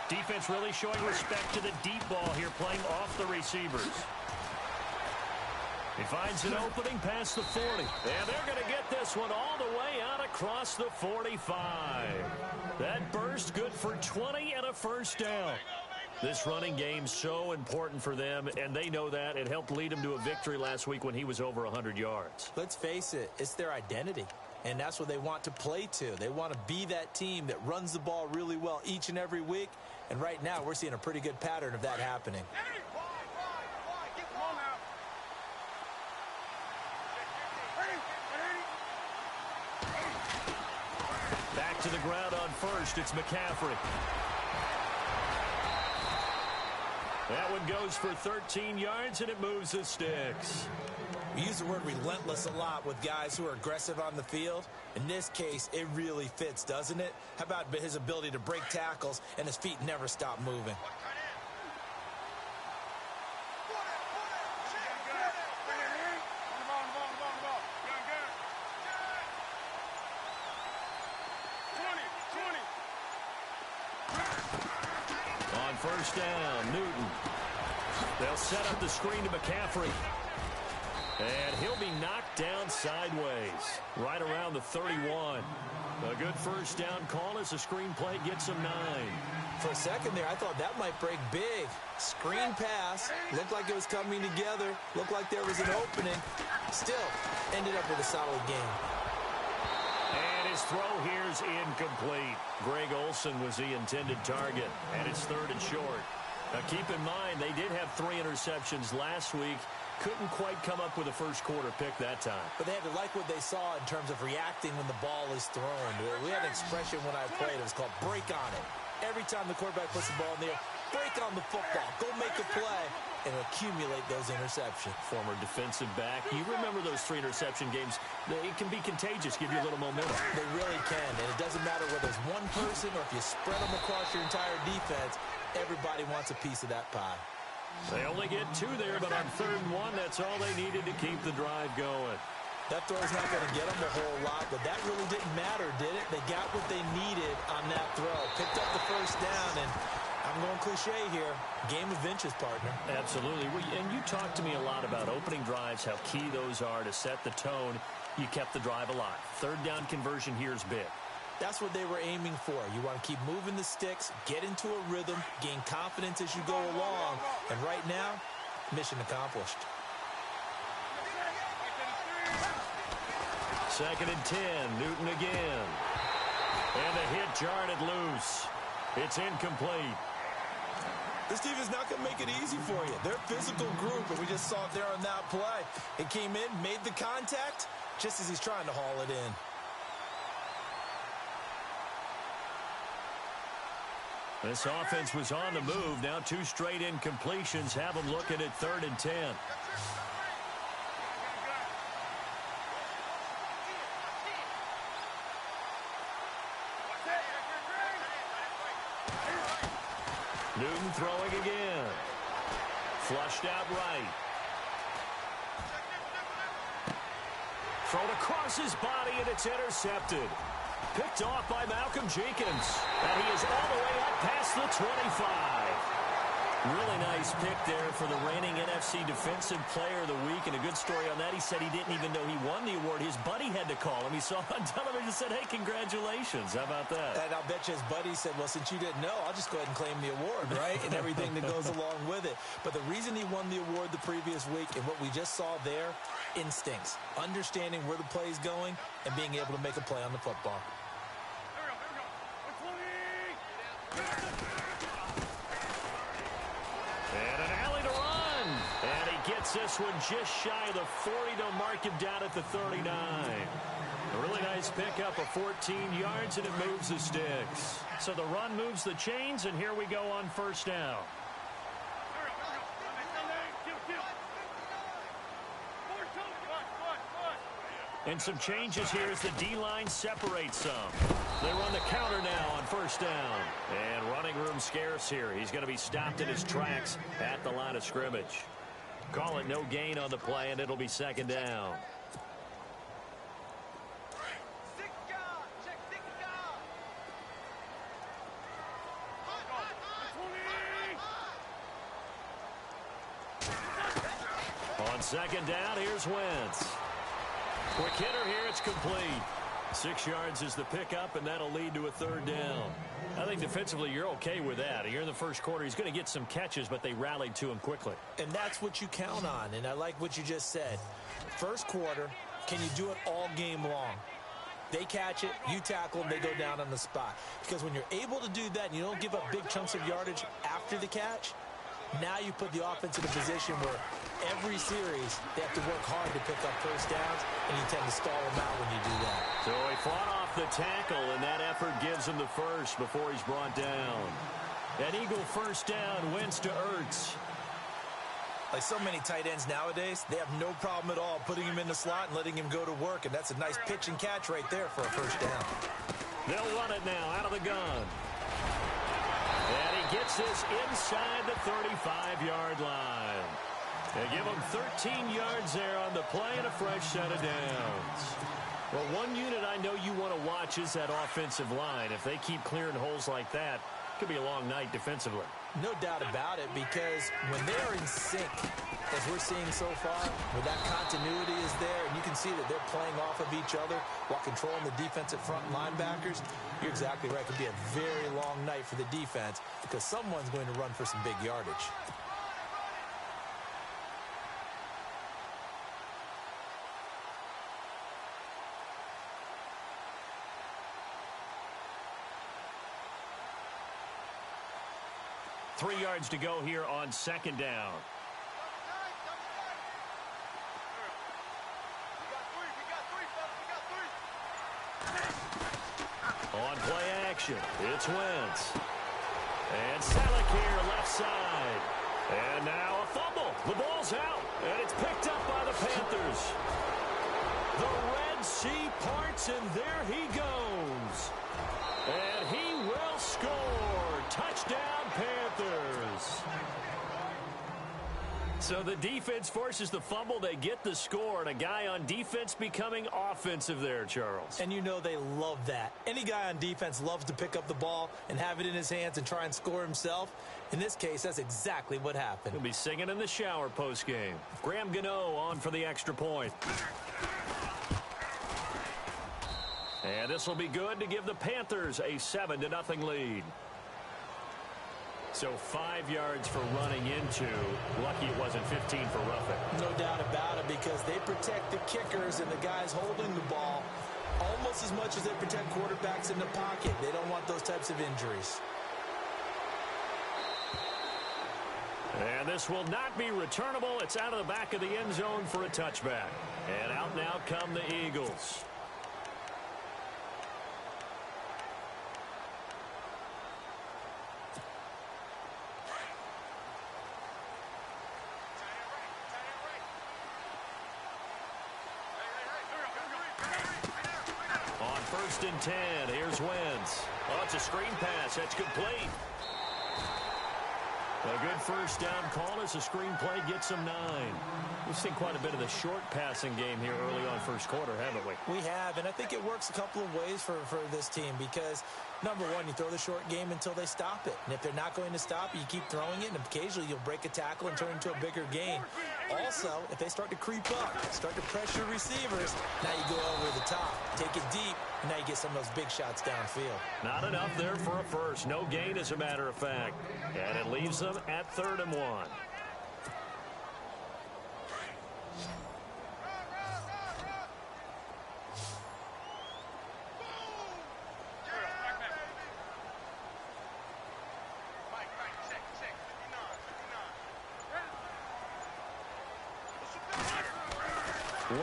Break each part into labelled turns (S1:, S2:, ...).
S1: Defense really showing respect to the deep ball here, playing off the receivers. He finds an opening past the 40. And they're going to get this one all the way out across the 45. That burst good for 20 and a first down. This running game's so important for them, and they know that. It helped lead them to a victory last week when he was over 100 yards.
S2: Let's face it, it's their identity, and that's what they want to play to. They want to be that team that runs the ball really well each and every week, and right now we're seeing a pretty good pattern of that happening.
S1: Back to the ground on first. It's McCaffrey. That one goes for 13 yards, and it moves the sticks.
S2: We use the word relentless a lot with guys who are aggressive on the field. In this case, it really fits, doesn't it? How about his ability to break tackles and his feet never stop moving?
S1: First down, Newton. They'll set up the screen to McCaffrey. And he'll be knocked down sideways, right around the 31. A good first down call as the screen play gets him 9.
S2: For a second there, I thought that might break big. Screen pass, looked like it was coming together, looked like there was an opening. Still, ended up with a solid game.
S1: And his throw here's incomplete. Greg Olsen was the intended target, and it's 3rd and short. Now keep in mind, they did have 3 interceptions last week. Couldn't quite come up with a first quarter pick that time.
S2: But they had to like what they saw in terms of reacting when the ball is thrown. We had an expression when I played. It was called break on it. Every time the quarterback puts the ball in the air, break on the football. Go make a play and accumulate those interceptions.
S1: Former defensive back. You remember those 3 interception games. It can be contagious, give you a little momentum.
S2: They really can, and it doesn't matter whether it's one person or if you spread them across your entire defense. Everybody wants a piece of that pie.
S1: They only get 2 there, but on 3rd and 1, that's all they needed to keep the drive going.
S2: That throw's not going to get them a whole lot, but that really didn't matter, did it? They got what they needed on that throw. Picked up the first down, and I'm going cliche here. Game of inches, partner.
S1: Absolutely. And you talked to me a lot about opening drives, how key those are to set the tone. You kept the drive alive. 3rd down conversion here is big.
S2: That's what they were aiming for. You want to keep moving the sticks, get into a rhythm, gain confidence as you go along. And right now, mission accomplished.
S1: 2nd and 10, Newton again. And the hit jarred it loose. It's incomplete.
S2: This team is not going to make it easy for you. They're a physical group, and we just saw it there on that play. It came in, made the contact, just as he's trying to haul it in.
S1: This offense was on the move. Now 2 straight incompletions have them looking at 3rd and 10. Newton throwing again. Flushed out right. Thrown across his body, and it's intercepted. Picked off by Malcolm Jenkins. And he is all the way up past the 25. Really nice pick there for the reigning NFC Defensive Player of the Week. And a good story on that, he said he didn't even know he won the award. His buddy had to call him. He saw on television and said, hey, congratulations. How about that?
S2: And I'll bet you his buddy said, well, since you didn't know, I'll just go ahead and claim the award, right? And everything that goes along with it. But the reason he won the award the previous week and what we just saw there, instincts, understanding where the play is going and being able to make a play on the football.
S1: And an alley to run. And he gets this one just shy of the 40 to mark him down at the 39. A really nice pickup of 14 yards, and it moves the sticks. So the run moves the chains, and here we go on 1st down. And some changes here as the D-line separates some. They run the counter now on 1st down. And running room scarce here. He's going to be stopped in his tracks at the line of scrimmage. Call it no gain on the play, and it'll be 2nd down. On second down, here's Wentz. Quick hitter here, it's complete. 6 yards is the pickup, and that'll lead to a third down. I think defensively you're okay with that. Here in the first quarter, he's going to get some catches, but they rallied to him quickly.
S2: And that's what you count on, and I like what you just said. First quarter, can you do it all game long? They catch it, you tackle them, they go down on the spot. Because when you're able to do that and you don't give up big chunks of yardage after the catch, now you put the offense in a position where every series they have to work hard to pick up first downs, and you tend to stall them out when you do that.
S1: So he fought off the tackle, and that effort gives him the first before he's brought down. An Eagle first down, Wentz to Ertz.
S2: Like so many tight ends nowadays, they have no problem at all putting him in the slot and letting him go to work, and that's a nice pitch and catch right there for a first down.
S1: They'll run it now out of the gun. And he gets this inside the 35-yard line. They give him 13 yards there on the play and a fresh set of downs. Well, one unit I know you want to watch is that offensive line. If they keep clearing holes like that, it could be a long night defensively.
S2: No doubt about it, because when they're in sync, as we're seeing so far, where that continuity is there, and you can see that they're playing off of each other while controlling the defensive front linebackers, you're exactly right. It could be a very long night for the defense because someone's going to run for some big yardage.
S1: Three yards to go here on second down. On play action, it's Wentz. And Selleck here left side. And now a fumble. The ball's out, and it's picked up by the Panthers. The Red Sea parts, and there he goes. And he will score. Touchdown, Panthers. So the defense forces the fumble. They get the score, and a guy on defense becoming offensive there, Charles.
S2: And you know they love that. Any guy on defense loves to pick up the ball and have it in his hands and try and score himself. In this case, that's exactly what happened.
S1: He'll be singing in the shower postgame. Graham Gano on for the extra point. And this will be good to give the Panthers a 7-0 lead. So 5 yards for running into. Lucky it wasn't 15 for roughing.
S2: No doubt about it, because they protect the kickers and the guys holding the ball almost as much as they protect quarterbacks in the pocket. They don't want those types of injuries.
S1: And this will not be returnable. It's out of the back of the end zone for a touchback. And out now come the Eagles. First and 10. Here's Wentz. Oh, it's a screen pass. That's complete. A good first down call as a screen play gets him 9. We've seen quite a bit of the short passing game here early on first quarter, haven't we?
S2: We have, and I think it works a couple of ways for this team because, number one, you throw the short game until they stop it. And if they're not going to stop it, you keep throwing it, and occasionally you'll break a tackle and turn into a bigger gain. Also, if they start to creep up, start to pressure receivers, now you go over the top, take it deep, and now you get some of those big shots downfield.
S1: Not enough there for a first. No gain, as a matter of fact. And it leaves them at 3rd and 1.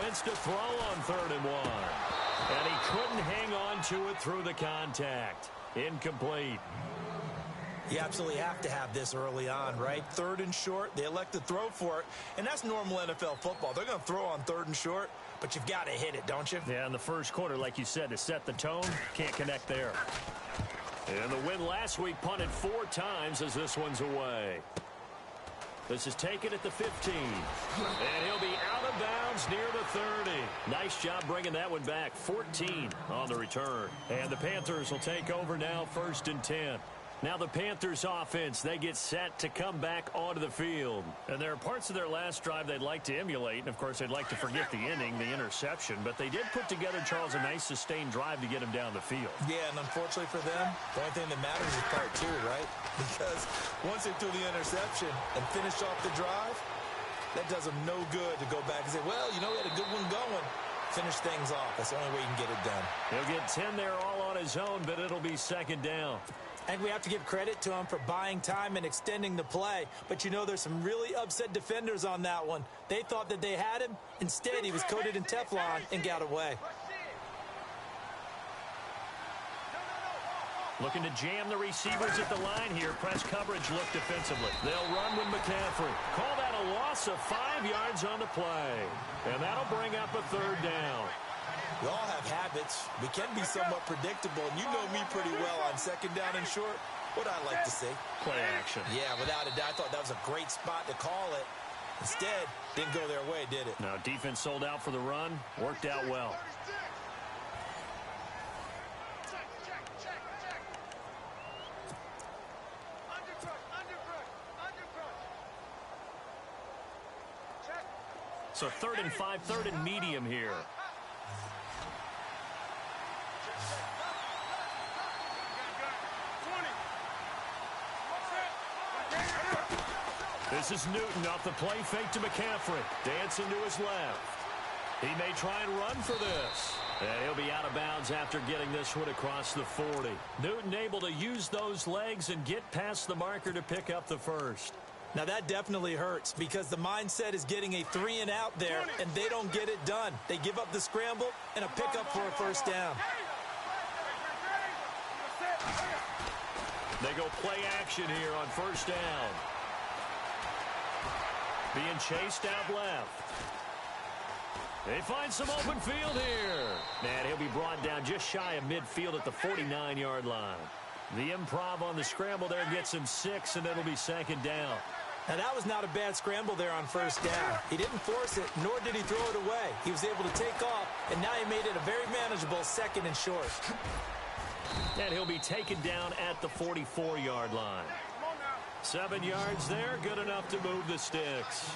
S1: Wentz to throw on 3rd and 1. And he couldn't hang on to it through the contact. Incomplete.
S2: You absolutely have to have this early on, right? 3rd and short, they elect to throw for it, and that's normal NFL football. They're going to throw on 3rd and short, but you've got to hit it, don't you?
S1: Yeah, in the first quarter, like you said, to set the tone, can't connect there. And the win last week punted 4 times as this one's away. This is taken at the 15. And he'll be out of bounds near the 30. Nice job bringing that one back. 14 on the return. And the Panthers will take over now 1st and 10. Now the Panthers offense, they get set to come back onto the field. And there are parts of their last drive they'd like to emulate. And, of course, they'd like to forget the inning, the interception. But they did put together, Charles, a nice sustained drive to get him down the field.
S2: Yeah, and unfortunately for them, the only thing that matters is part two, right? Because once they threw the interception and finished off the drive, that does them no good to go back and say, well, you know, we had a good one going. Finish things off. That's the only way you can get it done.
S1: He'll get 10 there all on his own, but it'll be second down.
S2: And we have to give credit to him for buying time and extending the play. But, you know, there's some really upset defenders on that one. They thought that they had him. Instead, he was coated in Teflon and got away.
S1: Looking to jam the receivers at the line here. Press coverage look defensively. They'll run with McCaffrey. Call that a loss of 5 yards on the play. And that'll bring up a third down.
S2: We all have habits. We can be somewhat predictable, and you know me pretty well on second down and short. What I like to see.
S1: Play action.
S2: Yeah, without a doubt. I thought that was a great spot to call it. Instead, didn't go their way, did it?
S1: Now, defense sold out for the run. Worked out well. So 3rd and 5, 3rd and medium here. This is Newton off the play fake to McCaffrey. Dancing to his left. He may try and run for this. And he'll be out of bounds after getting this one across the 40. Newton able to use those legs and get past the marker to pick up the first.
S2: Now that definitely hurts because the mindset is getting a 3 and out there, and they don't get it done. They give up the scramble and a pickup for a first down.
S1: They go play action here on first down. Being chased out left. They find some open field here. And he'll be brought down just shy of midfield at the 49-yard line. The improv on the scramble there gets him 6, and it'll be second down.
S2: Now, that was not a bad scramble there on first down. He didn't force it, nor did he throw it away. He was able to take off, and now he made it a very manageable 2nd and short.
S1: And he'll be taken down at the 44-yard line. 7 yards there, good enough to move the sticks.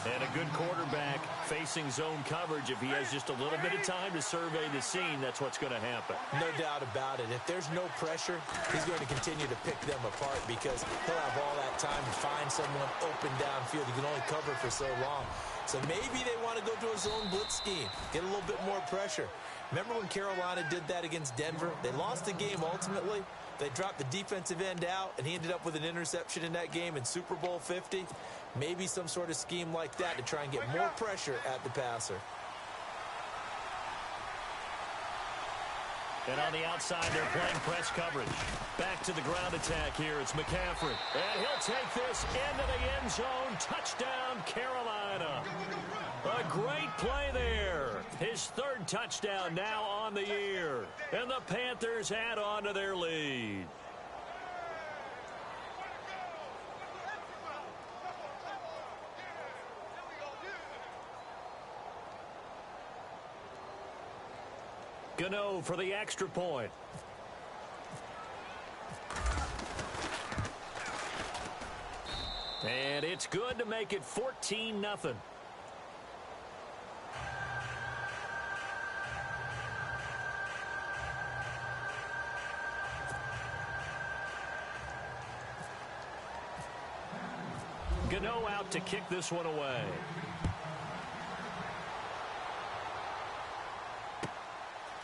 S1: And a good quarterback facing zone coverage. If he has just a little bit of time to survey the scene, that's what's going to happen.
S2: No doubt about it. If there's no pressure, he's going to continue to pick them apart because he'll have all that time to find someone open downfield. He can only cover for so long. So maybe they want to go to a zone blitz scheme, get a little bit more pressure. Remember when Carolina did that against Denver? They lost the game ultimately. They dropped the defensive end out, and he ended up with an interception in that game in Super Bowl 50. Maybe some sort of scheme like that to try and get more pressure at the passer.
S1: And on the outside, they're playing press coverage. Back to the ground attack here. It's McCaffrey. And he'll take this into the end zone. Touchdown, Carolina. A great play there. His 3rd touchdown now on the year. And the Panthers add on to their lead. Gano for the extra point. And it's good to make it 14-0. Gano out to kick this one away.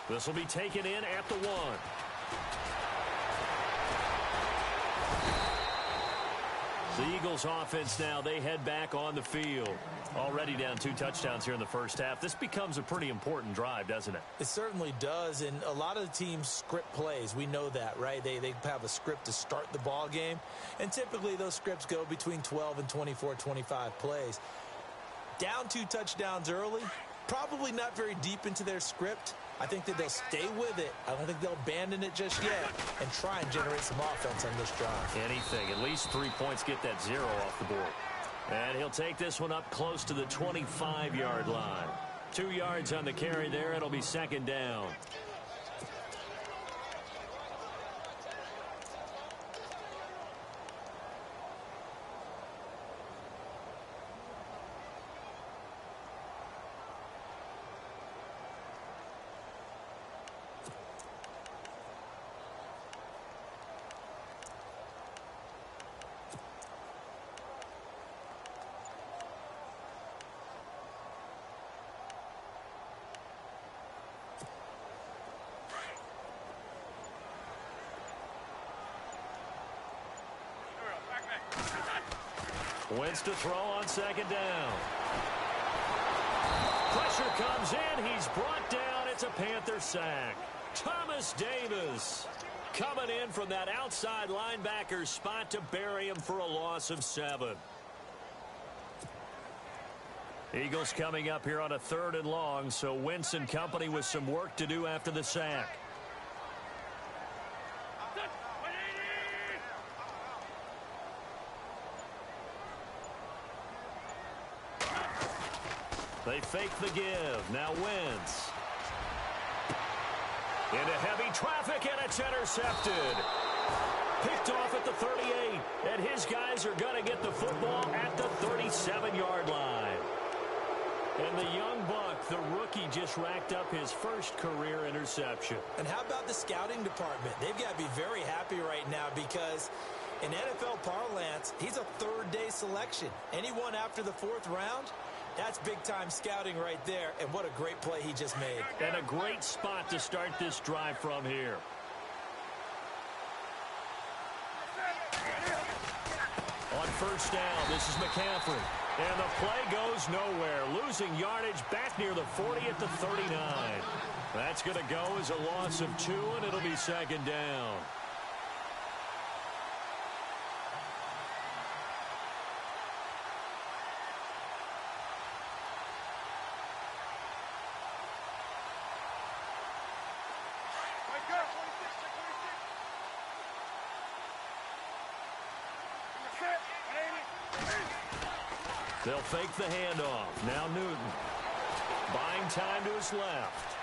S1: This will be taken in at the 1. The Eagles offense now, they head back on the field. Already down 2 touchdowns here in the first half. This becomes a pretty important drive, doesn't it?
S2: It certainly does, and a lot of the teams script plays. We know that, right? They have a script to start the ball game, and typically those scripts go between 12 and 24, 25 plays. Down 2 touchdowns early, probably not very deep into their script. I think that they'll stay with it. I don't think they'll abandon it just yet and try and generate some offense on this drive.
S1: Anything. At least 3 points, get that 0 off the board. And he'll take this one up close to the 25-yard line. 2 yards on the carry there. It'll be second down. Wentz to throw on second down. Pressure comes in. He's brought down. It's a Panther sack. Thomas Davis coming in from that outside linebacker spot to bury him for a loss of 7. Eagles coming up here on a 3rd and long, so Wentz and company with some work to do after the sack. They fake the give. Now Wentz. Into heavy traffic, and it's intercepted. Picked off at the 38, and his guys are going to get the football at the 37-yard line. And the young buck, the rookie, just racked up his first career interception.
S2: And how about the scouting department? They've got to be very happy right now because in NFL parlance, he's a 3rd-day selection. Anyone after the 4th round, that's big-time scouting right there, and what a great play he just made.
S1: And a great spot to start this drive from here. On first down, this is McCaffrey. And the play goes nowhere. Losing yardage back near the 40 at the 39. That's going to go as a loss of 2, and it'll be second down. They'll fake the handoff. Now Newton. Buying time to his left.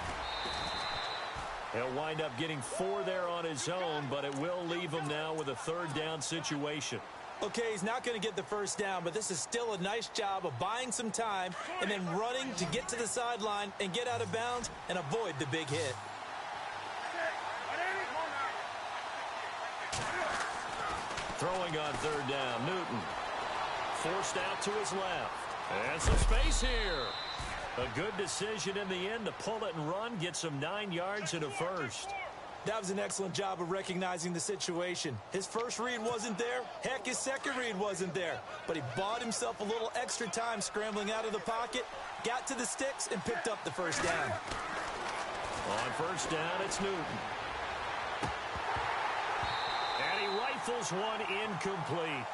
S1: He'll wind up getting 4 there on his own, but it will leave him now with a 3rd down situation.
S2: Okay, he's not going to get the first down, but this is still a nice job of buying some time and then running to get to the sideline and get out of bounds and avoid the big hit.
S1: Throwing on 3rd down, Newton. Forced out to his left. And some space here. A good decision in the end to pull it and run, get some 9 yards and a first.
S2: That was an excellent job of recognizing the situation. His first read wasn't there. Heck, his second read wasn't there. But he bought himself a little extra time scrambling out of the pocket, got to the sticks, and picked up the first down.
S1: On first down, it's Newton. And he rifles one incomplete.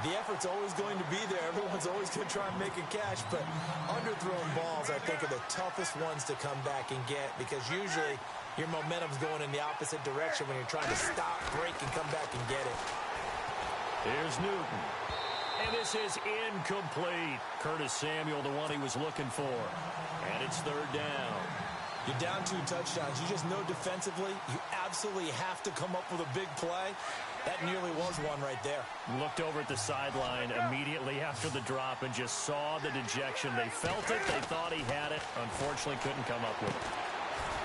S2: The effort's always going to be there. Everyone's always going to try and make a catch, but underthrown balls, I think, are the toughest ones to come back and get because usually your momentum's going in the opposite direction when you're trying to stop, break, and come back and get it.
S1: Here's Newton. And this is incomplete. Curtis Samuel, the one he was looking for. And it's 3rd down.
S2: You're down 2 touchdowns. You just know defensively you absolutely have to come up with a big play. That nearly was one right there.
S1: Looked over at the sideline immediately after the drop and just saw the dejection. They felt it. They thought he had it. Unfortunately, couldn't come up with it.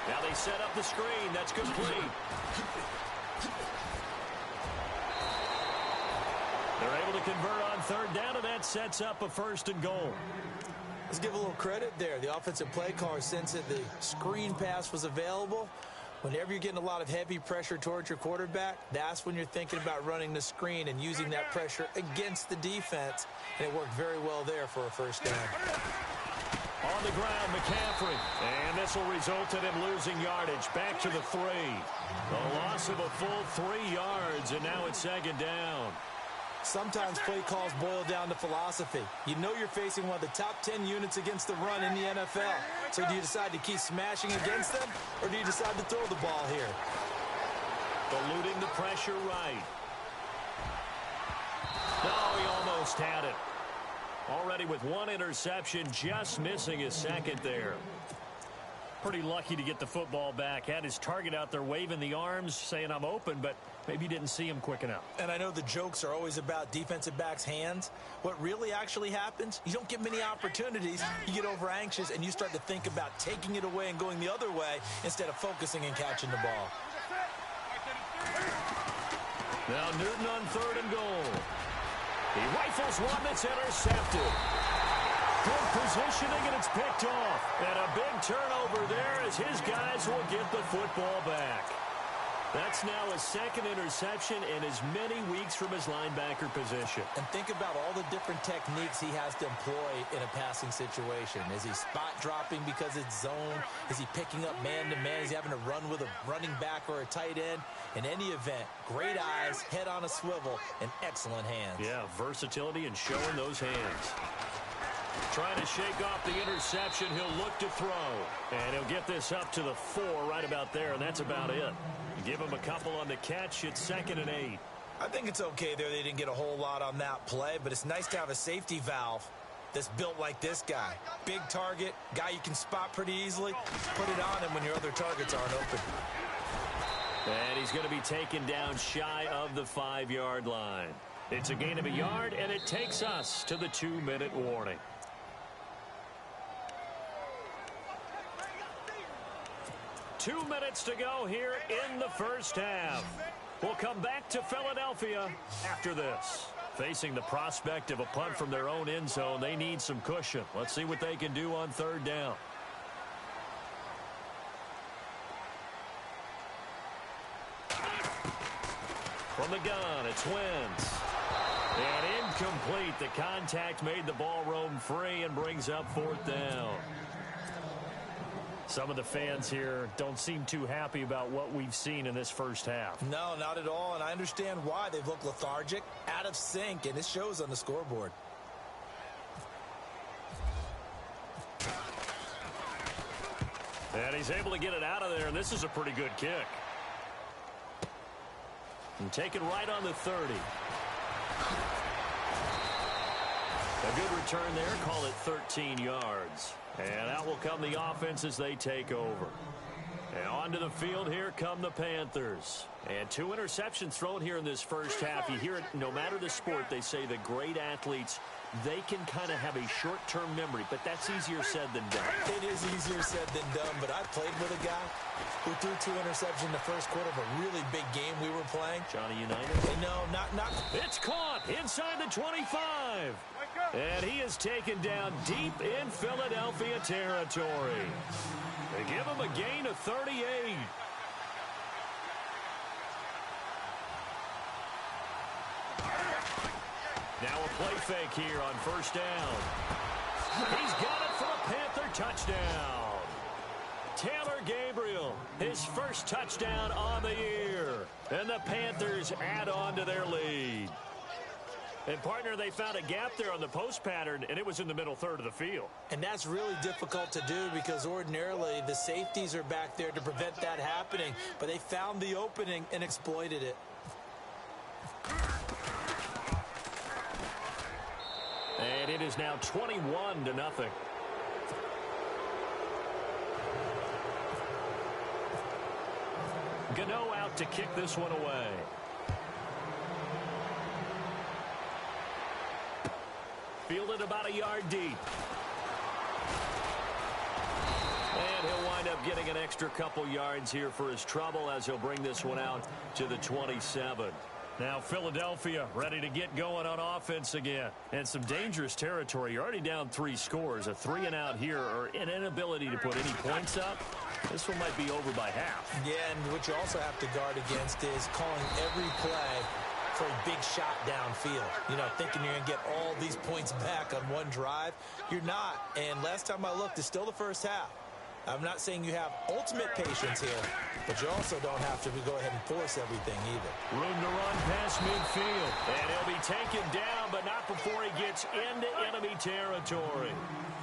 S1: Now they set up the screen. That's complete. They're able to convert on 3rd down, and that sets up a 1st and goal.
S2: Let's give a little credit there. The offensive play caller, since the screen pass was available, whenever you're getting a lot of heavy pressure towards your quarterback, that's when you're thinking about running the screen and using that pressure against the defense. And it worked very well there for a 1st down.
S1: On the ground, McCaffrey. And this will result in him losing yardage. Back to the 3. A loss of a full 3 yards, and now it's 2nd down.
S2: Sometimes play calls boil down to philosophy. You know you're facing one of the top 10 units against the run in the NFL. So do you decide to keep smashing against them, or do you decide to throw the ball here?
S1: Eluding the pressure right. No, he almost had it. Already with 1 interception, just missing his 2nd there. Pretty lucky to get the football back. Had his target out there waving the arms, saying I'm open, but maybe didn't see him quick enough.
S2: And I know the jokes are always about defensive backs' hands. What really actually happens, you don't get many opportunities. You get over anxious, and you start to think about taking it away and going the other way instead of focusing and catching the ball.
S1: Now Newton on 3rd and goal. He rifles one that's intercepted. Good positioning, and it's picked off. And a big turnover there as his guys will get the football back. That's now his second interception in as many weeks from his linebacker position.
S2: And think about all the different techniques he has to employ in a passing situation. Is he spot dropping because it's zone? Is he picking up man-to-man? Is he having to run with a running back or a tight end? In any event, great eyes, head on a swivel, and excellent hands.
S1: Yeah, versatility and showing those hands. Trying to shake off the interception. He'll look to throw. And he'll get this up to the 4 right about there, and that's about it. Give him a couple on the catch. It's 2nd and 8.
S2: I think it's okay there. They didn't get a whole lot on that play, but it's nice to have a safety valve that's built like this guy. Big target, guy you can spot pretty easily. Put it on him when your other targets aren't open.
S1: And he's going to be taken down shy of the 5-yard line. It's a gain of a yard, and it takes us to the 2-minute warning. Two minutes to go here in the first half. We'll come back to Philadelphia after this. Facing the prospect of a punt from their own end zone, they need some cushion. Let's see what they can do on 3rd down. From the gun, it's Wentz. And incomplete. The contact made the ball roam free and brings up 4th down. Some of the fans here don't seem too happy about what we've seen in this first half.
S2: No, not at all, and I understand why. They've looked lethargic, out of sync, and it shows on the scoreboard.
S1: And he's able to get it out of there, and this is a pretty good kick. And take it right on the 30. A good return there. Call it 13 yards. And out will come the offense as they take over. And onto the field, here come the Panthers. And 2 interceptions thrown here in this first half. You hear it, no matter the sport, they say the great athletes, they can kind of have a short-term memory, but that's easier said than done.
S2: It is easier said than done, but I played with a guy who threw 2 interceptions in the first quarter of a really big game we were playing.
S1: Johnny United?
S2: No, not.
S1: It's caught inside the 25. And he is taken down deep in Philadelphia territory. They give him a gain of 38. Now a play fake here on 1st down. He's got it for a Panther touchdown. Taylor Gabriel, his first touchdown on the year. And the Panthers add on to their lead. And, partner, they found a gap there on the post pattern, and it was in the middle third of the field.
S2: And that's really difficult to do because ordinarily the safeties are back there to prevent that happening. But they found the opening and exploited it.
S1: And it is now 21-0. Gano out to kick this one away. Fielded about a yard deep. And he'll wind up getting an extra couple yards here for his trouble as he'll bring this one out to the 27. Now Philadelphia ready to get going on offense again. And some dangerous territory. You're already down 3 scores. A 3-and-out here or an inability to put any points up. This one might be over by half.
S2: Yeah, and what you also have to guard against is calling every play for a big shot downfield. You know, thinking you're going to get all these points back on one drive. You're not. And last time I looked, it's still the first half. I'm not saying you have ultimate patience here, but you also don't have to go ahead and force everything either.
S1: Room to run past midfield. And he'll be taken down, but not before he gets into enemy territory.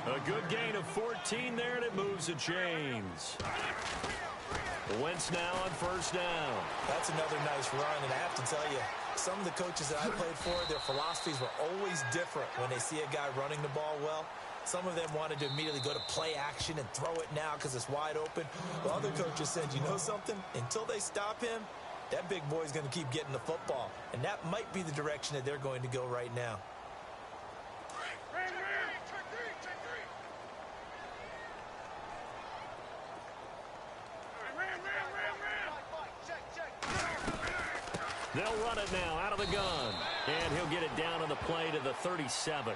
S1: A good gain of 14 there, and it moves the chains. Wentz now on 1st down.
S2: That's another nice run, and I have to tell you, some of the coaches that I played for, their philosophies were always different when they see a guy running the ball well. Some of them wanted to immediately go to play action and throw it now because it's wide open. While other coaches said, you know something? Until they stop him, that big boy's going to keep getting the football. And that might be the direction that they're going to go right now.
S1: They'll run it now out of the gun. And he'll get it down on the play to the 37.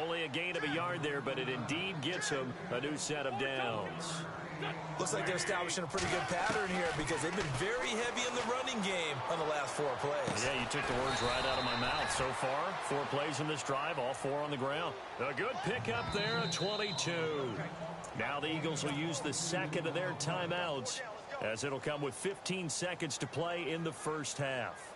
S1: Only a gain of a yard there, but it indeed gets him a new set of downs.
S2: Looks like they're establishing a pretty good pattern here because they've been very heavy in the running game on the last 4 plays.
S1: Yeah, you took the words right out of my mouth. So far, 4 plays in this drive, all 4 on the ground. A good pickup there, a 22. Now the Eagles will use the second of their timeouts as it'll come with 15 seconds to play in the first half.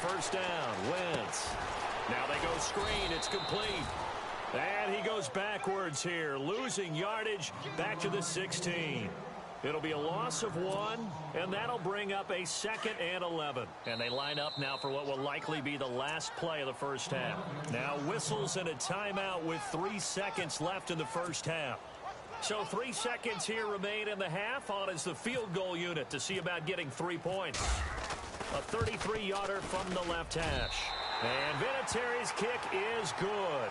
S1: First down, Wentz. Now they go screen. It's complete. And he goes backwards here, losing yardage back to the 16. It'll be a loss of 1, and that'll bring up a 2nd and 11. And they line up now for what will likely be the last play of the first half. Now whistles and a timeout with 3 seconds left in the first half. So 3 seconds here remain in the half. On is the field goal unit to see about getting 3 points. A 33-yarder from the left hash. And Vinatieri's kick is good.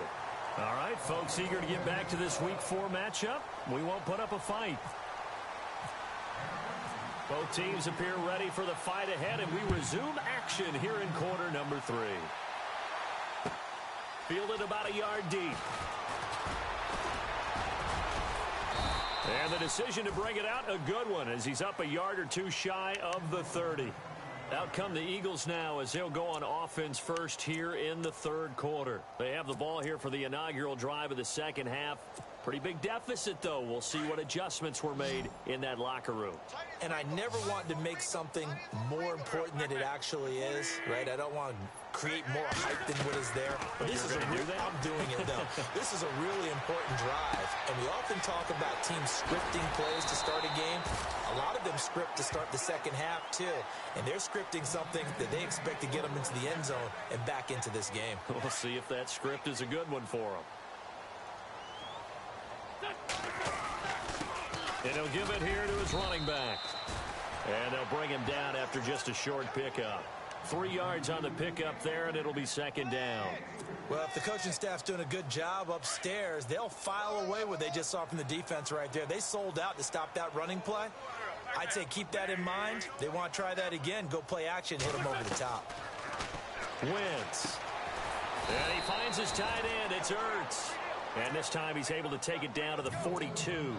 S1: All right, folks, eager to get back to this Week 4 matchup. We won't put up a fight. Both teams appear ready for the fight ahead, and we resume action here in quarter number 3. Fielded about a yard deep. And the decision to bring it out, a good one, as he's up a yard or 2 shy of the 30. Out come the Eagles now as they'll go on offense first here in the 3rd quarter. They have the ball here for the inaugural drive of the second half. Pretty big deficit, though. We'll see what adjustments were made in that locker room.
S2: And I never want to make something more important than it actually is, right? I don't want to create more hype than what is there. But this is I'm doing it, though. This is a really important drive. And we often talk about teams scripting plays to start a game. A lot of them script to start the second half, too. And they're scripting something that they expect to get them into the end zone and back into this game.
S1: We'll see if that script is a good one for them. And he'll give it here to his running back. And they'll bring him down after just a short pickup. 3 yards on the pickup there, and it'll be 2nd down.
S2: Well, if the coaching staff's doing a good job upstairs, they'll file away what they just saw from the defense right there. They sold out to stop that running play. I'd say keep that in mind. They want to try that again. Go play action, hit them over the top.
S1: Wentz. And he finds his tight end. It's Ertz. And this time he's able to take it down to the 42.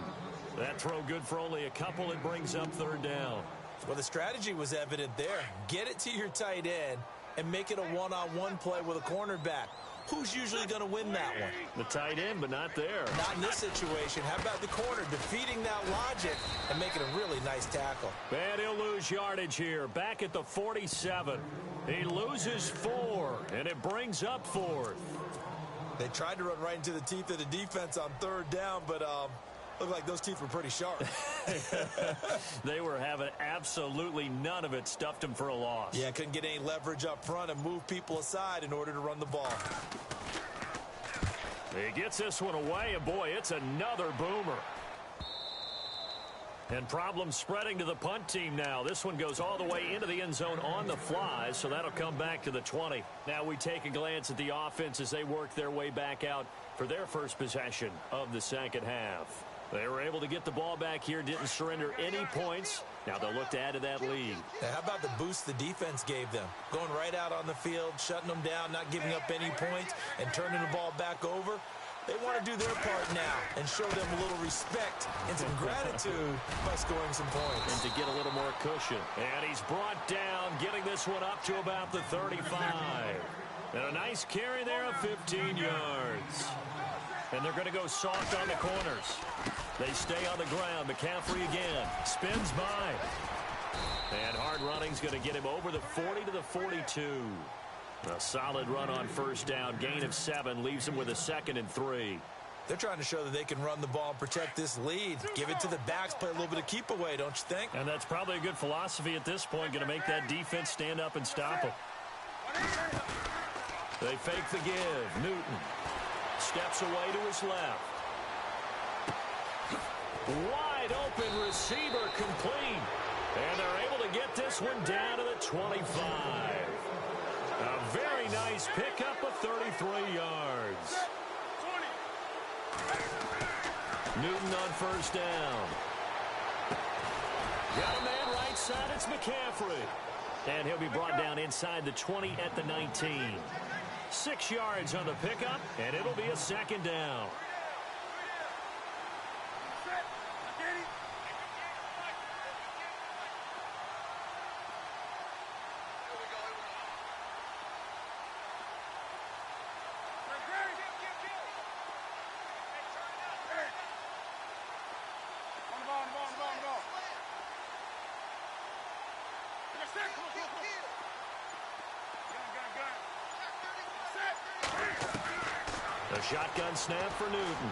S1: That throw good for only a couple. It brings up 3rd down.
S2: Well, the strategy was evident there. Get it to your tight end and make it a one-on-one play with a cornerback. Who's usually going to win that one?
S1: The tight end, but not there.
S2: Not in this situation. How about the corner defeating that logic and making a really nice tackle?
S1: And he'll lose yardage here. Back at the 47. He loses 4, and it brings up 4th.
S2: They tried to run right into the teeth of the defense on 3rd down, but looked like those teeth were pretty sharp.
S1: They were having absolutely none of it. Stuffed him for a loss.
S2: Yeah, couldn't get any leverage up front and move people aside in order to run the ball.
S1: He gets this one away, and boy, it's another boomer. And problems spreading to the punt team now. This one goes all the way into the end zone on the fly, so that'll come back to the 20. Now we take a glance at the offense as they work their way back out for their first possession of the second half. They were able to get the ball back here, didn't surrender any points. Now they'll look to add to that lead.
S2: Now, how about the boost the defense gave them? Going right out on the field, shutting them down, not giving up any points, and turning the ball back over. They want to do their part now and show them a little respect and some gratitude by scoring some points.
S1: And to get a little more cushion. And he's brought down, getting this one up to about the 35. And a nice carry there of 15 yards. And they're going to go soft on the corners. They stay on the ground. McCaffrey again. Spins by. And hard running's going to get him over the 40 to the 42. A solid run on first down. Gain of 7 leaves him with a 2nd and 3.
S2: They're trying to show that they can run the ball and protect this lead. Give it to the backs, play a little bit of keep away, don't you think?
S1: And that's probably a good philosophy at this point. Going to make that defense stand up and stop them. They fake the give. Newton steps away to his left. Wide open receiver complete. And they're able to get this one down to the 25. A very nice pickup of 33 yards. Newton on first down. Got a man right side. It's McCaffrey. And he'll be brought down inside the 20 at the 19. 6 yards on the pickup, and it'll be a second down. A shotgun snap for Newton.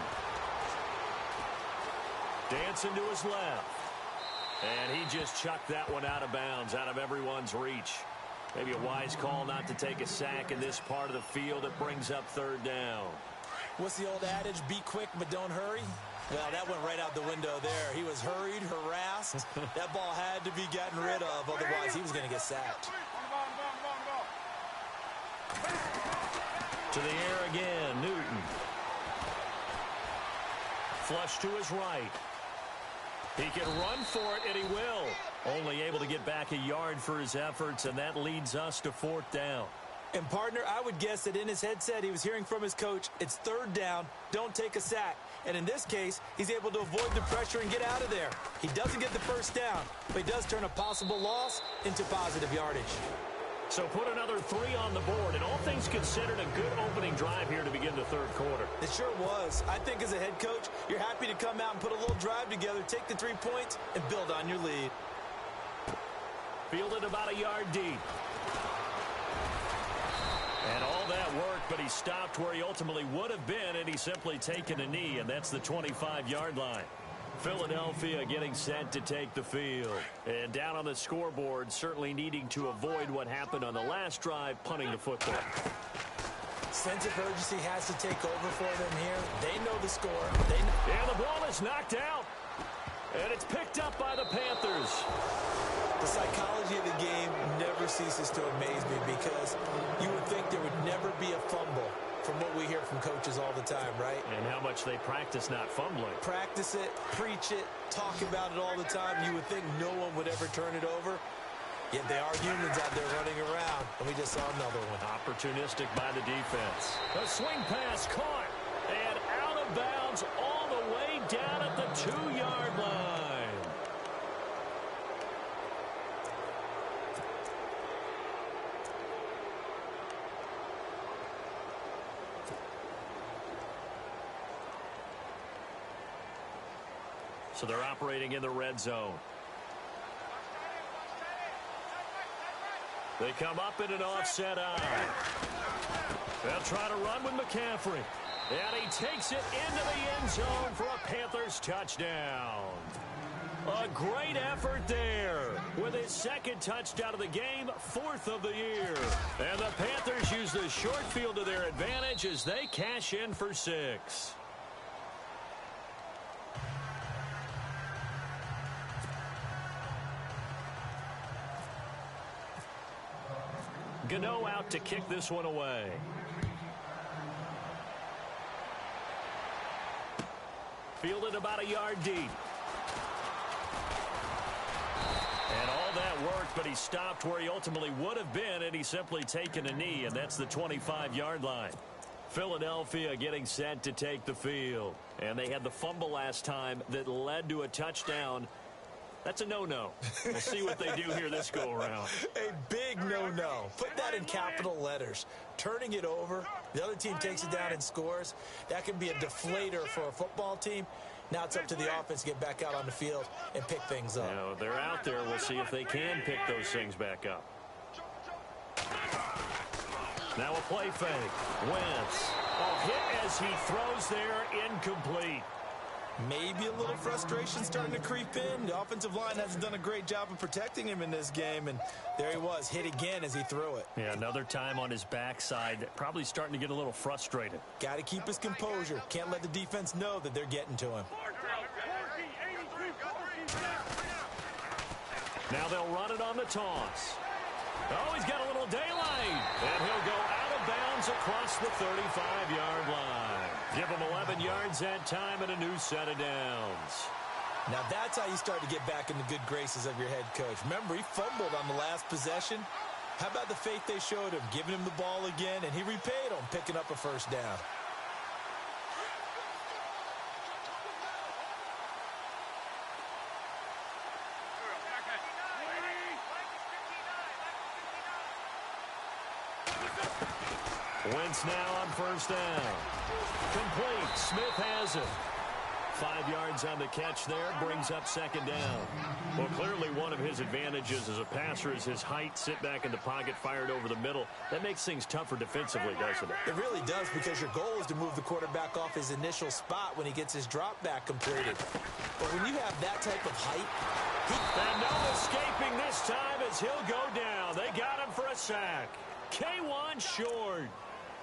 S1: Dancing to his left. And he just chucked that one out of bounds, out of everyone's reach. Maybe a wise call not to take a sack in this part of the field. It brings up third down.
S2: What's the old adage? Be quick, but don't hurry. Well, that went right out the window there. He was hurried, harassed. That ball had to be gotten rid of. Otherwise, he was going to get sacked.
S1: To the air again, Newton. Flush to his right. He can run for it, and he will. Only able to get back a yard for his efforts, and that leads us to fourth down.
S2: And, partner, I would guess that in his headset he was hearing from his coach, it's third down, don't take a sack. And in this case, he's able to avoid the pressure and get out of there. He doesn't get the first down, but he does turn a possible loss into positive yardage.
S1: So put another 3 on the board, and all things considered, a good opening drive here to begin the third quarter.
S2: It sure was. I think as a head coach, you're happy to come out and put a little drive together, take the 3 points, and build on your lead.
S1: Fielded about a yard deep. And all that work, but he stopped where he ultimately would have been, and he's simply taken a knee, and that's the 25-yard line. Philadelphia getting set to take the field. And down on the scoreboard, certainly needing to avoid what happened on the last drive, punting the football.
S2: Sense of urgency has to take over for them here. They know the score.
S1: And the ball is knocked out. And it's picked up by the Panthers.
S2: The psychology of the game never ceases to amaze me because you would think there would never be a fumble from what we hear from coaches all the time, right?
S1: And how much they practice not fumbling.
S2: Practice it, preach it, talk about it all the time. You would think no one would ever turn it over. Yet they are humans out there running around, and we just saw another one.
S1: Opportunistic by the defense. A swing pass caught and out of bounds all the way down at the 2-yard line. So they're operating in the red zone. They come up in an offset eye. They'll try to run with McCaffrey. And he takes it into the end zone for a Panthers touchdown. A great effort there with his second touchdown of the game, 4th of the year. And the Panthers use the short field to their advantage as they cash in for 6. Gano out to kick this one away. Fielded about a yard deep. And all that work, but he stopped where he ultimately would have been, and he's simply taken a knee, and that's the 25-yard line. Philadelphia getting set to take the field. And they had the fumble last time that led to a touchdown. That's a no-no. We'll see what they do here this go-around.
S2: A big no-no. Put that in capital letters. Turning it over, the other team takes it down and scores. That can be a deflator for a football team. Now it's up to the offense to get back out on the field and pick things up.
S1: Now, they're out there. We'll see if they can pick those things back up. Now a play fake. Wentz. Oh, hit as he throws there, incomplete.
S2: Maybe a little frustration starting to creep in. The offensive line hasn't done a great job of protecting him in this game, and there he was, hit again as he threw it.
S1: Yeah, another time on his backside, probably starting to get a little frustrated.
S2: Got to keep his composure. Can't let the defense know that they're getting to him.
S1: Now they'll run it on the toss. Oh, he's got a little daylight. And he'll go out of bounds across the 35-yard line. Give him 11 yards that time and a new set of downs.
S2: Now that's how you start to get back in the good graces of your head coach. Remember, he fumbled on the last possession. How about the faith they showed him, giving him the ball again, and he repaid them, picking up a first down.
S1: Wentz now on first down. Complete. Smith has it. 5 yards on the catch there, brings up second down. Well, clearly one of his advantages as a passer is his height, sit back in the pocket, fired over the middle. That makes things tougher defensively, doesn't it?
S2: It really does, because your goal is to move the quarterback off his initial spot when he gets his drop back completed. But when you have that type of height,
S1: and no escaping this time as he'll go down. They got him for a sack. K1 short.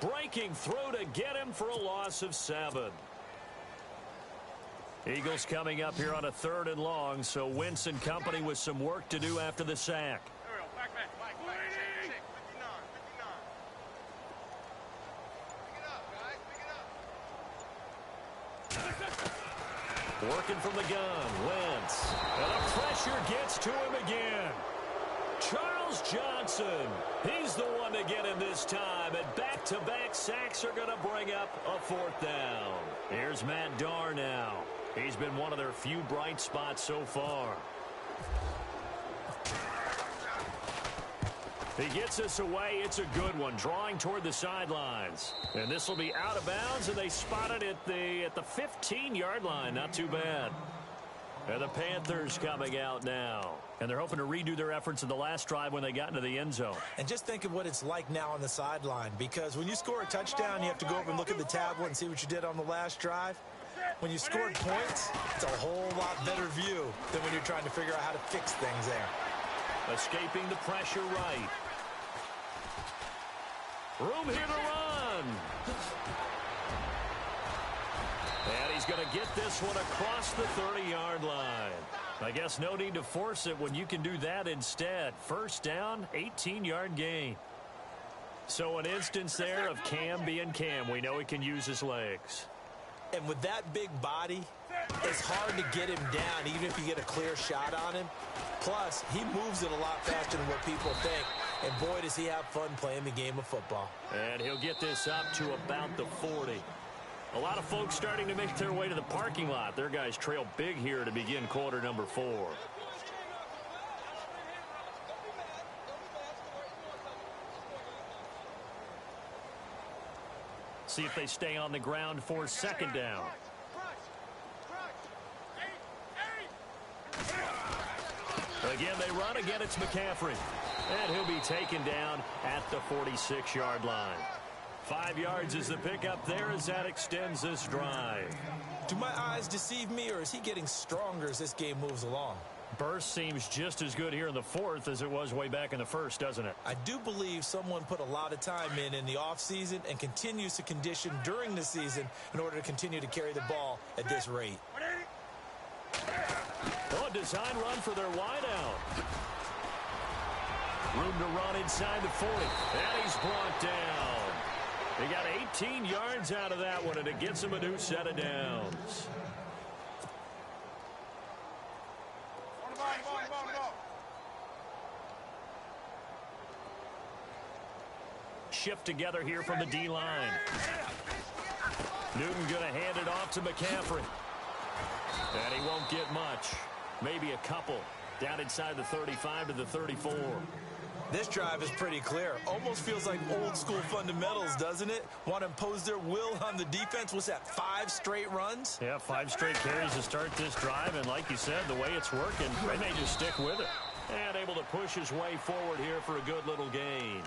S1: Breaking through to get him for a loss of 7. Eagles coming up here on a 3rd and long, so Wentz and company with some work to do after the sack. Working from the gun, Wentz. And the pressure gets to him again. Charles Johnson, he's the one to get him this time, and back-to-back sacks are going to bring up a 4th down. Here's Matt Darr now. He's been one of their few bright spots so far. He gets us away. It's a good one, drawing toward the sidelines. And this will be out of bounds, and they spot it at the 15-yard line. Not too bad. And the Panthers coming out now. And they're hoping to redo their efforts in the last drive when they got into the end zone.
S2: And just think of what it's like now on the sideline, because when you score a touchdown, you have to go over and look at the tablet and see what you did on the last drive. When you scored points, it's a whole lot better view than when you're trying to figure out how to fix things there.
S1: Escaping the pressure right. Room here to run. And he's going to get this one across the 30-yard line. I guess no need to force it when you can do that instead. First down, 18-yard gain. So an instance there of Cam being Cam. We know he can use his legs.
S2: And with that big body, it's hard to get him down even if you get a clear shot on him. Plus, he moves it a lot faster than what people think. And boy, does he have fun playing the game of football.
S1: And he'll get this up to about the 40. A lot of folks starting to make their way to the parking lot. Their guys trail big here to begin quarter number 4. See if they stay on the ground for second down. Again, they run. Again, it's McCaffrey. And he'll be taken down at the 46-yard line. 5 yards is the pickup there as that extends this drive.
S2: Do my eyes deceive me, or is he getting stronger as this game moves along?
S1: Burst seems just as good here in the 4th as it was way back in the 1st, doesn't it?
S2: I do believe someone put a lot of time in the offseason and continues to condition during the season in order to continue to carry the ball at this rate.
S1: Oh, a design run for their wideout. Room to run inside the 40. And he's brought down. He got 18 yards out of that one, and it gets him a new set of downs. Shift together here from the D-line. Newton going to hand it off to McCaffrey. And he won't get much. Maybe a couple. Down inside the 35 to the 34.
S2: This drive is pretty clear. Almost feels like old school fundamentals, doesn't it? Want to impose their will on the defense. What's that, 5 straight runs?
S1: Yeah, 5 straight carries to start this drive. And like you said, the way it's working, they may just stick with it. And able to push his way forward here for a good little gain.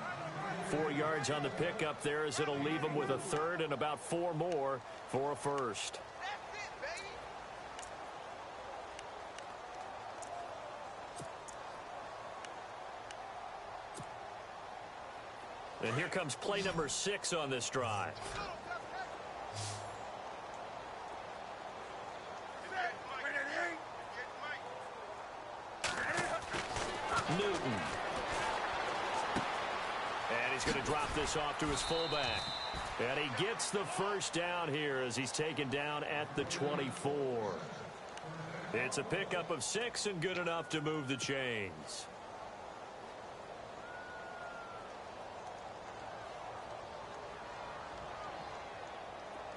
S1: 4 yards on the pickup there as it'll leave him with a 3rd and about 4 more for a first. And here comes play number 6 on this drive. Newton. And he's going to drop this off to his fullback. And he gets the first down here as he's taken down at the 24. It's a pickup of 6 and good enough to move the chains.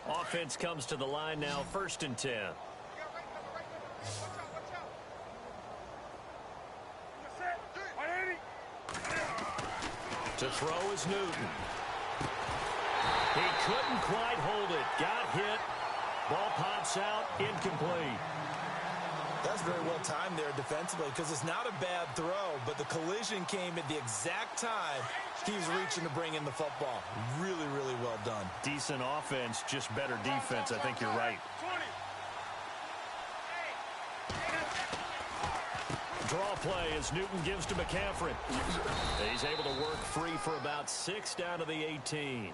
S1: Offense comes to the line now, 1st and 10. To throw is Newton. He couldn't quite hold it. Got hit. Ball pops out. Incomplete.
S2: That's very well timed there defensively because it's not a bad throw, but the collision came at the exact time he was reaching to bring in the football. Really, really well done.
S1: Decent offense, just better defense. I think you're right. Draw play as Newton gives to McCaffrey. He's able to work free for about 6 down to the 18.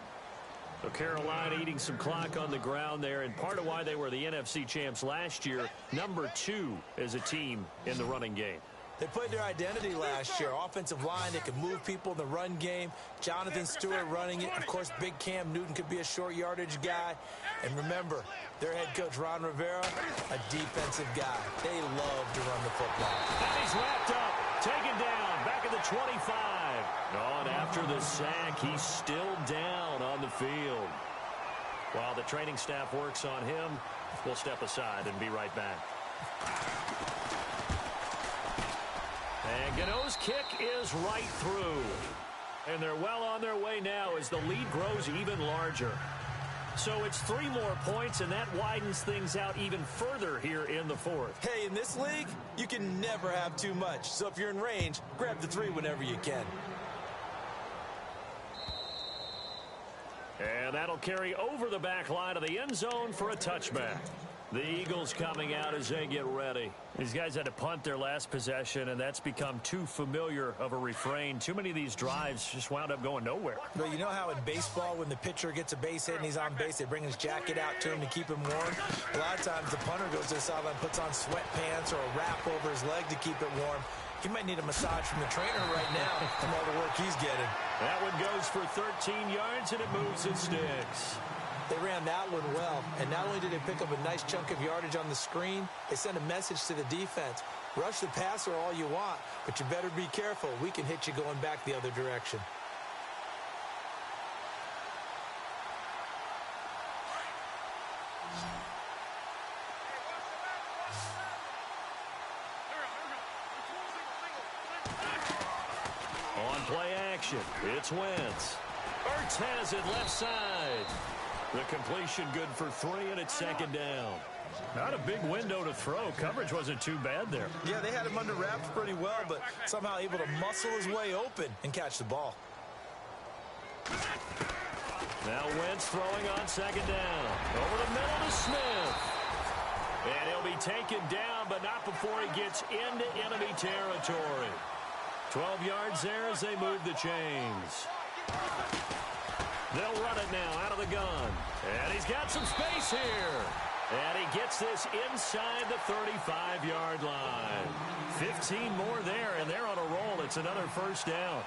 S1: So Carolina eating some clock on the ground there, and part of why they were the NFC champs last year, number 2 as a team in the running game.
S2: They played their identity last year. Offensive line, they can move people in the run game. Jonathan Stewart running it. Of course, big Cam Newton could be a short yardage guy. And remember, their head coach, Ron Rivera, a defensive guy. They love to run the football.
S1: And he's wrapped up, taken down, back at the 25. On after the sack, he's still down on the field. While the training staff works on him, we'll step aside and be right back. And Gano's kick is right through. And they're well on their way now as the lead grows even larger. So it's 3 more points, and that widens things out even further here in the 4th.
S2: Hey, in this league, you can never have too much. So if you're in range, grab the 3 whenever you can.
S1: And that'll carry over the back line of the end zone for a touchback. The Eagles coming out as they get ready. These guys had to punt their last possession, and that's become too familiar of a refrain. Too many of these drives just wound up going nowhere.
S2: But you know how in baseball, when the pitcher gets a base hit and he's on base, they bring his jacket out to him to keep him warm? A lot of times the punter goes to the sideline, puts on sweatpants or a wrap over his leg to keep it warm. He might need a massage from the trainer right now from all the work he's getting.
S1: That one goes for 13 yards, and it moves and sticks.
S2: They ran that one well, and not only did they pick up a nice chunk of yardage on the screen, they sent a message to the defense. Rush the passer all you want, but you better be careful. We can hit you going back the other direction.
S1: On play action, it's Wentz. Ertz has it left side. The completion good for 3, and it's 2nd down. Not a big window to throw. Coverage wasn't too bad there.
S2: Yeah, they had him under wraps pretty well, but somehow able to muscle his way open and catch the ball.
S1: Now Wentz throwing on 2nd down. Over the middle to Smith. And he'll be taken down, but not before he gets into enemy territory. 12 yards there as they move the chains. They'll run it now out of the gun. And he's got some space here. And he gets this inside the 35-yard line. 15 more there, and they're on a roll. It's another 1st down.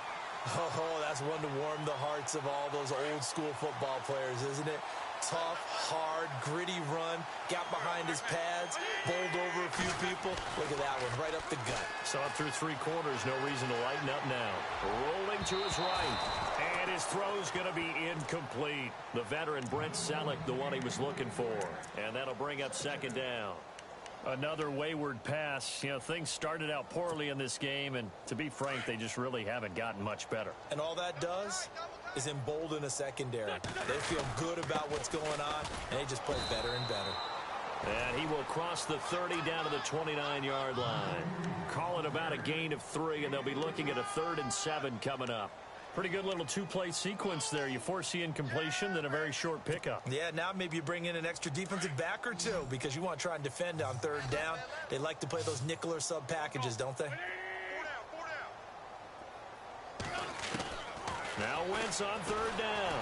S2: Oh, that's one to warm the hearts of all those old-school football players, isn't it? Tough, hard, gritty run. Got behind his pads, bowled over a few people. Look at that one, right up the gut.
S1: Saw it through 3 quarters. No reason to lighten up now. Rolling to his right. And his throw's going to be incomplete. The veteran Brent Selleck, the one he was looking for. And that'll bring up 2nd down. Another wayward pass. You know, things started out poorly in this game, and to be frank, they just really haven't gotten much better.
S2: And all that does is embolden a secondary. They feel good about what's going on, and they just play better and better.
S1: And he will cross the 30 down to the 29-yard line. Call it about a gain of 3, and they'll be looking at a 3rd and 7 coming up. Pretty good little 2-play sequence there. You force the incompletion, then a very short pickup.
S2: Yeah, now maybe you bring in an extra defensive back or 2 because you want to try and defend on 3rd down. They like to play those nickel or sub packages, don't they?
S1: Now Wentz on third down.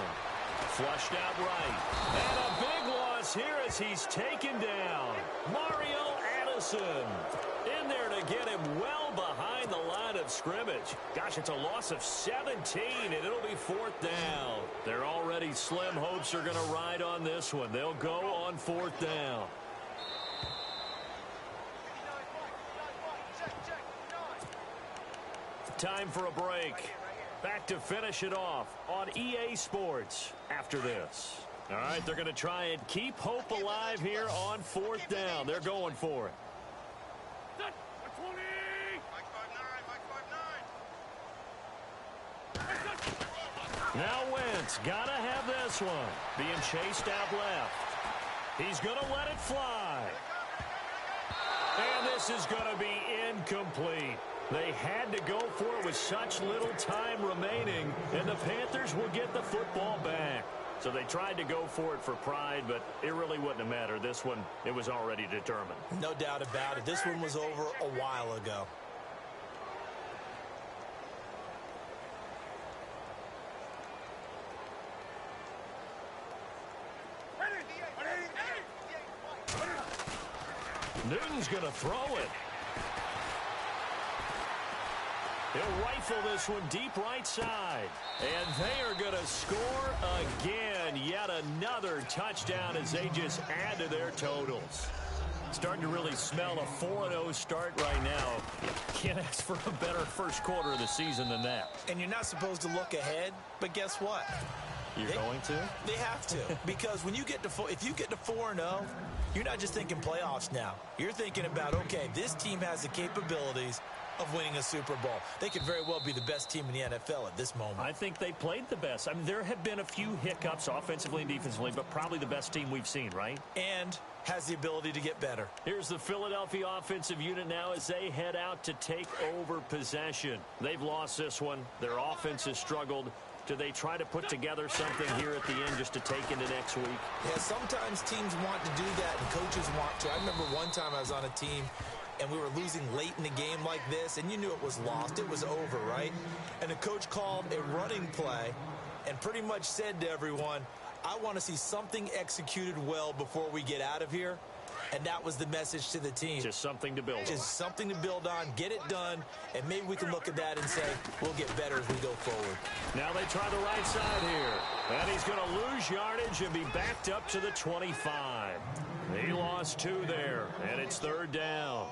S1: Flushed out right. And a big loss here as he's taken down. Mario Addison in there to get him well behind the line of scrimmage. Gosh, it's a loss of 17, and it'll be fourth down. Their already slim hopes are going to ride on this one. They'll go on fourth down. Time for a break. Back to finish it off on EA Sports after this. All right, they're going to try and keep hope alive here on fourth down. They're going for it. Now Wentz, gotta have this one. Being chased out left. He's going to let it fly. And this is going to be incomplete. They had to go for it with such little time remaining, and the Panthers will get the football back. So they tried to go for it for pride, but it really wouldn't have mattered. This one, it was already determined.
S2: No doubt about it. This one was over a while ago.
S1: Newton's going to throw it. He'll rifle this one deep right side. And they are going to score again. Yet another touchdown as they just add to their totals. Starting to really smell a 4-0 start right now. Can't ask for a better first quarter of the season than that.
S2: And you're not supposed to look ahead, but guess what?
S1: You're going to?
S2: They have to. Because when you get to if you get to 4-0, you're not just thinking playoffs now. You're thinking about, okay, this team has the capabilities of winning a Super Bowl. They could very well be the best team in the NFL at this moment.
S1: I think they played the best. I mean, there have been a few hiccups offensively and defensively, but probably the best team we've seen, right?
S2: And has the ability to get better.
S1: Here's the Philadelphia offensive unit now as they head out to take over possession. They've lost this one. Their offense has struggled. Do they try to put together something here at the end just to take into next week?
S2: Yeah, sometimes teams want to do that and coaches want to. I remember one time I was on a team and we were losing late in the game like this, and you knew it was lost. It was over, right? And the coach called a running play and pretty much said to everyone, I want to see something executed well before we get out of here. And that was the message to the team.
S1: Just something to build on.
S2: Just something to build on, get it done, and maybe we can look at that and say, we'll get better as we go forward.
S1: Now they try the right side here. And he's going to lose yardage and be backed up to the 25. He lost 2 there, and it's third down.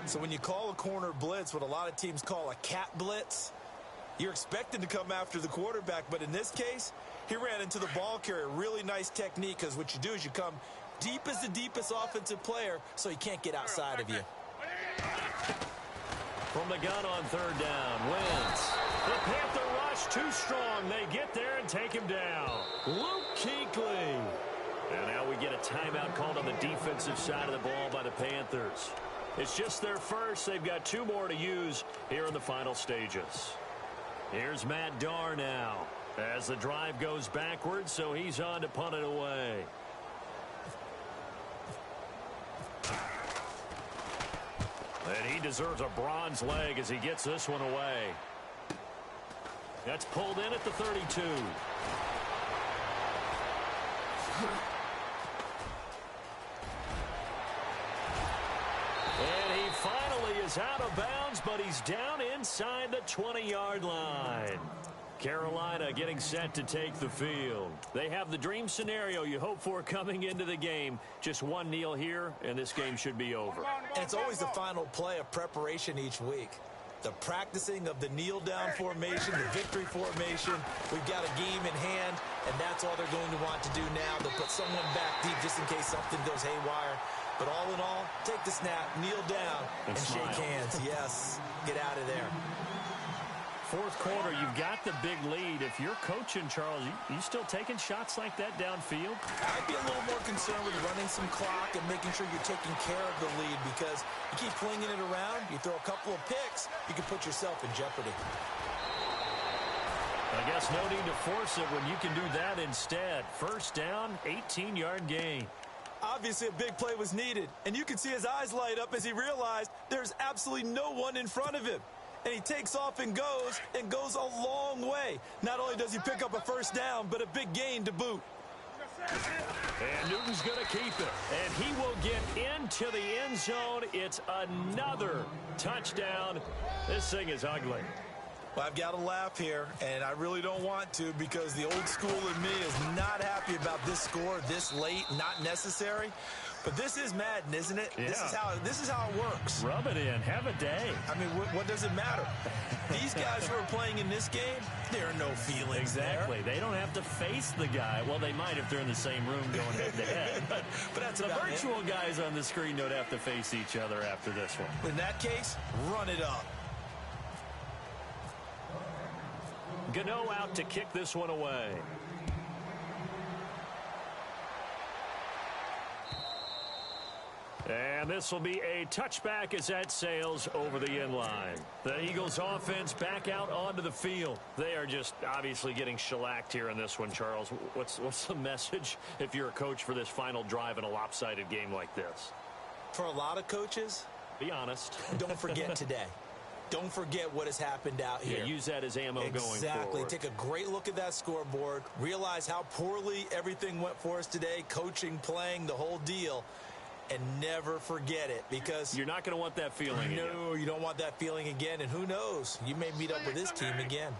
S2: So when you call a corner blitz, what a lot of teams call a cat blitz, you're expected to come after the quarterback. But in this case, he ran into the ball carrier. Really nice technique, because what you do is you come deep as the deepest offensive player, so he can't get outside of you.
S1: From the gun on third down, Wentz. The Panther rush too strong. They get there and take him down. Luke Kuechly. And now we get a timeout called on the defensive side of the ball by the Panthers. It's just their first. They've got 2 more to use here in the final stages. Here's Matt Darr now as the drive goes backwards, so he's on to punt it away. And he deserves a bronze leg as he gets this one away. That's pulled in at the 32. And he finally is out of bounds, but he's down inside the 20-yard line. Carolina getting set to take the field. They have the dream scenario you hope for coming into the game. Just one kneel here, and this game should be over.
S2: And it's always the final play of preparation each week. The practicing of the kneel-down formation, the victory formation. We've got a game in hand, and that's all they're going to want to do now. They'll put someone back deep just in case something goes haywire. But all in all, take the snap, kneel down, and shake hands. Yes, get out of there.
S1: Fourth quarter, you've got the big lead. If you're coaching, Charles, you still taking shots like that downfield?
S2: I'd be a little more concerned with running some clock and making sure you're taking care of the lead, because you keep flinging it around, you throw a couple of picks, you can put yourself in jeopardy.
S1: I guess no need to force it when you can do that instead. First down, 18-yard gain.
S2: Obviously, a big play was needed, and you can see his eyes light up as he realized there's absolutely no one in front of him. and he takes off and goes a long way. Not only does he pick up a first down, but a big gain to boot.
S1: And Newton's going to keep it. And he will get into the end zone. It's another touchdown. This thing is ugly.
S2: Well, I've got to laugh here, and I really don't want to because the old school in me is not happy about this score this late, not necessary. But this is Madden, isn't it?
S1: Yeah.
S2: This is how it works.
S1: Rub it in. Have a day.
S2: I mean, what does it matter? These guys who are playing in this game, there are no feelings
S1: Exactly.
S2: there.
S1: They don't have to face the guy. Well, they might if they're in the same room going head-to-head. But
S2: that's
S1: the
S2: about
S1: virtual guys on the screen don't have to face each other after this one.
S2: In that case, run it up.
S1: Gano out to kick this one away. And this will be a touchback as that sails over the end line. The Eagles offense back out onto the field. They are just obviously getting shellacked here in this one, Charles. What's the message if you're a coach for this final drive in a lopsided game like this?
S2: For a lot of coaches,
S1: be honest.
S2: Don't forget today. Don't forget what has happened out here.
S1: Yeah, use that as ammo going forward.
S2: Exactly. Take a great look at that scoreboard. Realize how poorly everything went for us today, coaching, playing, the whole deal. And never forget it because
S1: you're not going to want that feeling again.
S2: No, you don't want that feeling again. And who knows? You may meet up with this team again.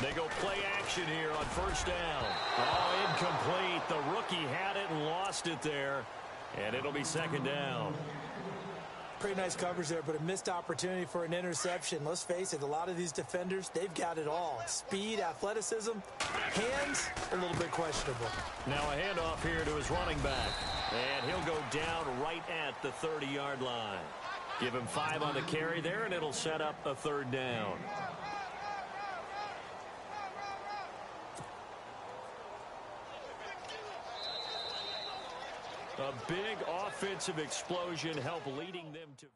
S1: They go play action here on first down. Oh, incomplete. The rookie had it and lost it there. And it'll be second down.
S2: Pretty nice coverage there, but a missed opportunity for an interception. Let's face it, a lot of these defenders, they've got it all. Speed, athleticism, hands, a little bit questionable.
S1: Now a handoff here to his running back. And he'll go down right at the 30-yard line. Give him 5 on the carry there, and it'll set up a third down. A big offensive explosion helped leading them to...